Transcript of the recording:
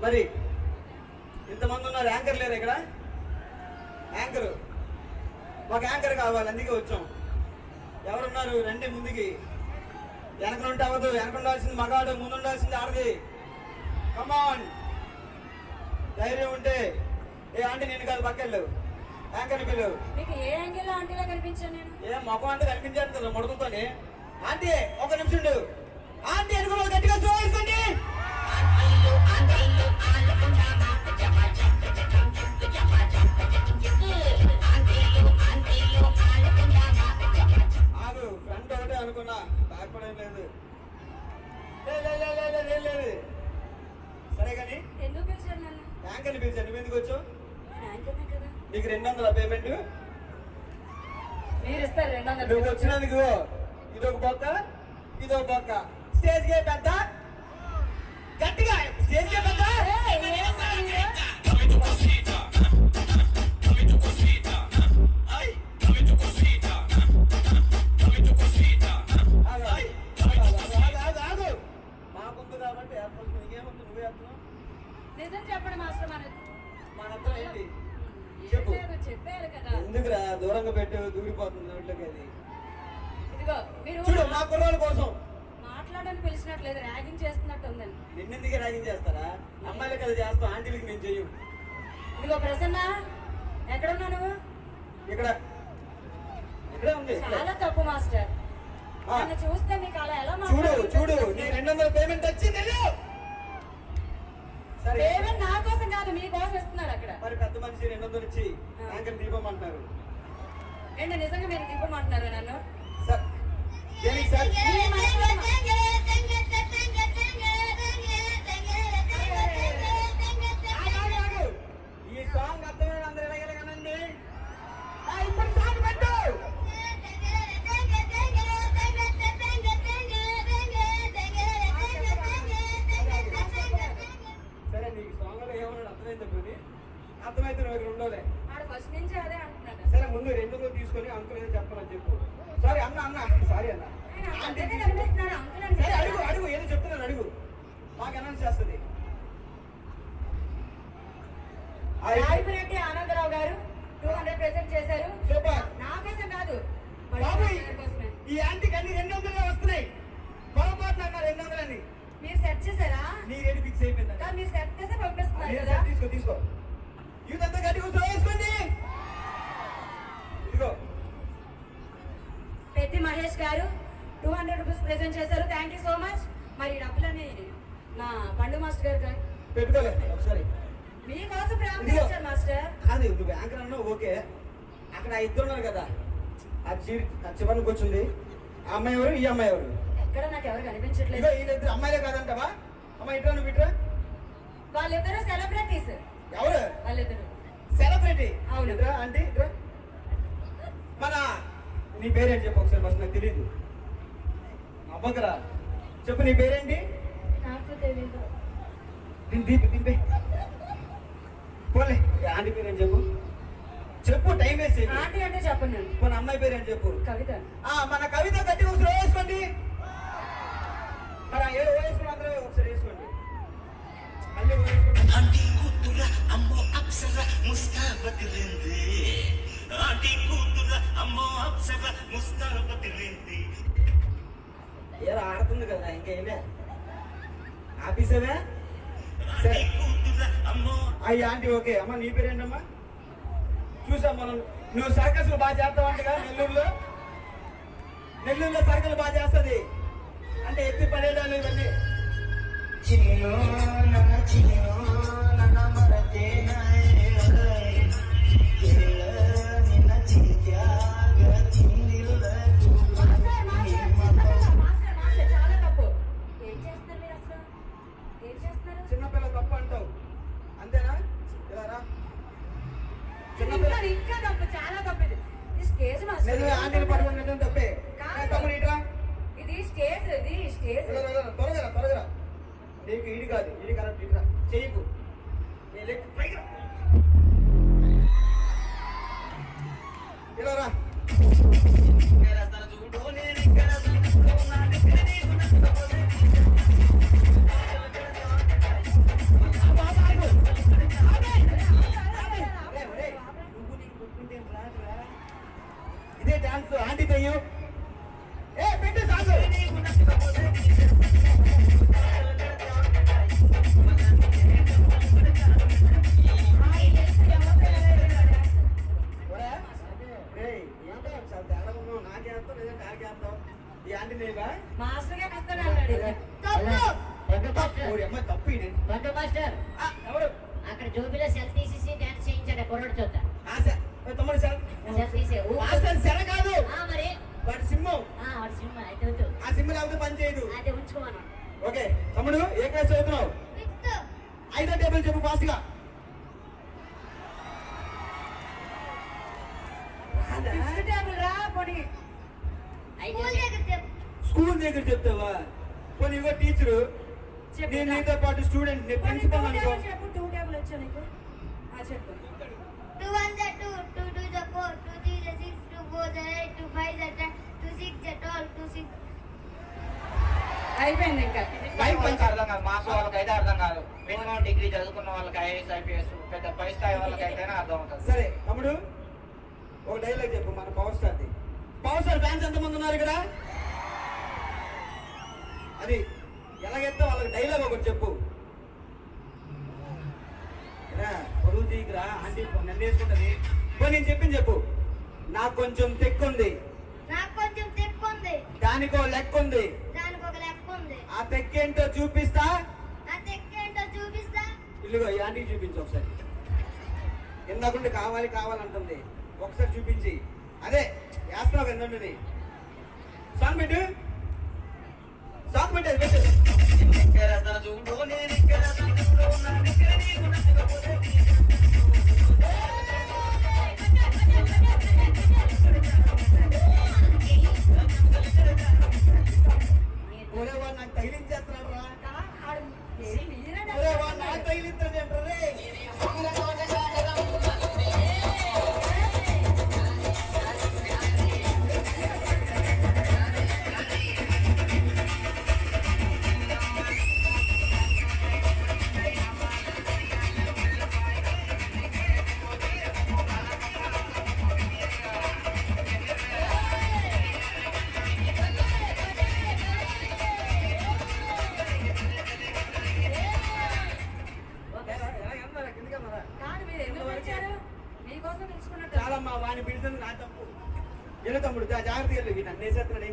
మరి ఇంతమంది ఉన్నారు, యాంకర్ లేరు ఇక్కడ? యాంకరు, మాకు యాంకర్ కావాలి, అందుకే వచ్చాం. ఎవరున్నారు? రండి ముందుకి. వెనక నుండి అవ్వదు, వెనక ఉండాల్సింది మగాడు, ముందు ఉండాల్సింది ఆడది. కమాన్, ధైర్యం ఉంటే. ఏ ఆంటీ నేను కాదు, పక్కెళ్ళు యాంకర్ పిల్లలు. మీకు ఏ యాంగిల్లో ఆంటీలా కనిపించాను నేను? ఏ మొఖం అంటే కనిపించాను కదా ముడతతోని. ఆంటీ ఒక నిమిషం ఉండు. ఆంటీ అనుకో, గట్టిగా చూసుకోండి. ఆగు, ఫ్రంట్ ఒకటే అనుకున్నా, బ్యాక్ కూడా ఏం లేదు. లేదు సరే కానీ ఎందుకు పిలిచారు నన్ను? యాంకర్ని పిలిచాను. నువ్వు ఎందుకు వచ్చావు? యాంకర్నే కదా. నీకు 200 పేమెంట్ మీరు ఇస్తారు 200. నువ్వు వచ్చినందుకు ఇదొక బొక్క, ఇదొక బొక్క. స్టేజ్ కే పెద్ద, గట్టిగా స్టేజ్ కే పెద్ద. మాకుంది కాబట్టి ఏర్పడుతుంది. నీకేమవుతుంది? నువ్వే వేస్తున్నావు. నిజం చెప్పండి మాస్టర్. మనంతా ఏంటి చెప్పు. చెప్పారు కదా. ఎందుకురా దూరంగా పెట్టు, దూరిపోతుంది నోట్లోకి. అది ఇదిగో మీరు చూడు, మా కుర్రాల కోసం మాట్లాడడానికి పిలిచినట్లేదు, ర్యాగింగ్ చేస్తున్నట్టు ఉందని. నిన్నెందుకే ర్యాగింగ్ చేస్తారా? అమ్మాయిలకి అది చేస్తాం, ఆంటీలకి నేను చెయ్యం. ఇదిగో ప్రసన్న, ఎక్కడున్నా నువ్వు? ఇక్కడే ఉంది. చాలా తప్పు మాస్టర్. నన్ను చూస్తే మీకు అలా ఎలా చూడు నీ 200 పేమెంట్ వచ్చింది. సరే, పేమెంట్ నా కోసం కాదు, మీకోసం ఇస్తున్నారు అక్కడ. మరి పెద్ద మనిషి 200 ఇచ్చి యాంకర్ దీపమంటున్నారు. ఏంటి నిజంగా మీరు దిప్పమంటున్నారా నన్ను? సార్ దేనికి సార్? ఈ సాంగ్ అర్థమైన అందరూ ఎలాగేనండి. ఇప్పుడు సాంగ్ పెట్టు. సరే, నీకు సాంగ్ లో ఏమన్నాడు అర్థమైంది? పోనీ అర్థమైతే నువ్వు ఇక్కడ ఉండవులే. ఆడ ఫస్ట్ నుంచి అదే అంటున్నాడు. సరే, ముందు 200 తీసుకొని అంకుల్ ఏదో చెప్పాలని చెప్పు. సారీ అన్న సారీ అన్న. సరే, అడుగు ఏదో చెప్తున్నాను, అడుగు. మాకు అనౌన్స్ చేస్తుంది. రెడ్డి ఆనందరావు గారు 200 ప్రెజెంట్ చేశారు. సూపర్. నా కోసం కాదు, బాబు ఈ యాంటీకి అన్ని 200 వస్తున్నాయి. పొరపాటున అన్నారు 200 అని. మీరు సెట్ చేశారా? నీ రేటు ఫిక్స్ అయిపోయింది. మీరు సెట్ చేస్తే పంపిస్తున్నారు కదా. తీసుకో ఇదంతా గట్టిగా వేసుకోండి. ఇదిగో పెద్ది మహేష్ గారు 200 రూపీస్ ప్రెజెంట్ చేశారు. Thank you so much. మరి డబ్బులని నా పండు మాస్టర్ గారు పెట్టుకోలేదు ఒకసారి. మీకోసం ప్రారంభించారు మాస్టర్. కాదు, నువ్వు యాంకర్ అన్నావు ఓకే. అక్కడ 2 ఉన్నారు కదా, ఆ చివరికి వచ్చింది. ఆ అమ్మాయి ఎవరు, ఈ అమ్మాయి ఎవరు? ఎక్కడ నాకు ఎవరు కనిపించట్లేదు. ఇగో వీళ్ళిద్దరు అమ్మాయిలే కాదంటావా? అమ్మాయి ఇట్రా, నువ్వు ఇట్రా. వాళ్ళిద్దరు సెలబ్రిటీస్. ఎవరు? వాళ్ళిద్దరు సెలబ్రిటీ. అవును. ఇట్రా ఆంటీ, ఇట్రా. మన నీ పేరేంటి చెప్పు ఒకసారి, ఫస్ట్ నాకు తెలియదు. అవ్వకరా చెప్పు, నీ పేరేంటి? నాకు తెలీదు. దింపే పోలే. ఆంటీ పేరేంటి చెప్పు, టైం వేస్ట్. ఆంటీ అంటే చెప్పండి. మన అమ్మాయి పేరేంటి చెప్పు. కవిత. మన కవిత గట్టి ఒకసారి వేసుకోండి. మరి ఏదో వేసుకుని అందరూ ఒకసారి వేసుకోండి. అన్ని ఆంటీ కూతుర అమ్మో అప్సర ముస్తాబతిరింది. ఆంటీ కూతుర అమ్మో అప్సర ముస్తాబతిరింది. ఏదో ఆడుతుంది కదా, ఇంకేంటే ఆఫీసేవే. సరే, అయ్యి ఆంటీ ఓకే. అమ్మ నీ పేరేంటమ్మా? చూసాం మనం, నువ్వు సర్కస్లు బాగా చేస్తావంటగా. నెల్లూరులో సర్కల్ బాగా చేస్తుంది అంటే ఎత్తి పడేయడాలు ఇవన్నీ. చిన్నపిల్ల తప్పు అంటావు అంతేనా? ఇలా రా. ఇంకా తప్పు, చాలా తప్పు. ఇది స్టేజ్ ఆంటీని పడుకుని తప్పే. తమ్ముడు ఇట్రా. ఇది స్టేజ్, ఇది స్టేజ్. త్వరగా నీకు ఇది కాదు, ఇది కరెక్ట్. ఇట్రా చెయ్యకు. ఇలా రా. బాబా మ్యూజిక్ అయ్యో ఏ పెట్టు సాంగ్ నాకేస్తావు లేదా కారికేస్తావు ఈ ఆంటీ నేవా మాస్టర్ గారు వస్తాడు అన్నాడు. అమ్మాయి తప్పు మాస్టర్ ఎవరు అక్కడ జోబిలో సెల్ తీసేసి డాన్స్ చేయించాడు కుర్రాడు చూద్దాం. తమ్ముడు సార్ సెల్ తీసే మాస్టర్ శర కాదు మరి వాడి సింహం వాడు సినిమా అయితే వద్దు. ఆ సింహం లేకపోతే పని చేయదు. అదే ఉంచుకోమను. ఓకే తమ్ముడు ఏ క్లాస్ చదువుతున్నావు? 5వ టేబుల్ చెప్పు ఫాస్ట్ గా. ఫిఫ్త్ టేబుల్ రా పోనీ. స్కూల్ దగ్గర చెప్తావా? పోనీ ఇవ్వ టీచరు చెప్పు. నేను నీతో పాటు స్టూడెంట్ నేను పోనీ ప్రిన్సిపల్ 2 అనుకో. టేబుల్ చెప్పు. 2 టేబుల్ వచ్చా నీకు? చెప్పు. 2 1 2 2 2 4 2 3 6 2 4 8 2 5 10 2 6 12 2 6 అయిపోయింది ఇంకా. వాళ్ళకి అర్థం కాదు, మాస్ వాళ్ళకి అయితే అర్థం కాదు. మినిమం డిగ్రీ చదువుకున్న వాళ్ళకి ఐఏఎస్ ఐపీఎస్ పెద్ద పై స్థాయి వాళ్ళకి అయితేనే అర్థం అవుతుంది. సరే తమ్ముడు ఒక డైలాగ్ చెప్పు మన పవర్ స్టార్ది. పవర్ స్టార్ ఫ్యాన్స్ ఎంతమంది ఉన్నారు ఇక్కడ? అది ఎలాగైతే వాళ్ళకి డైలాగ్ ఒకటి చెప్పు. పొరుగు తీకురా ఆంటీ నన్ను వేసుకుంటది. నేను చెప్పింది చెప్పు. నాకు కొంచెం తెక్కుంది, నాకు కొంచెం తెక్కు ఉంది, దానికో లెక్క ఉంది, దానికి ఒక లెక్క ఉంది. ఆ తెక్కేంటో చూపిస్తా. ఆ తెక్కేంటో చూపిస్తా. ఇల్లుగో ఈ ఆంటీకి చూపించు ఒకసారి. ఇందాకుంటే కావాలి కావాలంటుంది, ఒకసారి చూపించి. అదే వేస్తున్నావు కదా నుండి సాంగ్ పెట్టు. సాంగ్ పెట్టేది పెట్టు. చూడు నేను ఇక్కడ ఒరే వాడు నాకు తగిలించేస్తున్నాడు రా. ఆడు మీరే ఒరే వాడు నాకు తగిలించాడు ఏంట్రా రే. కాదు మీరు ఎందుకు వచ్చారు? మీకోసం పిలుచుకున్నట్టు. చాలా మా వాడిని పిలిచింది నా తప్పు. ఎలా తమ్ముడు జాగ్రత్తగా వెళ్ళి నన్ను వేసేస్తున్నాడు.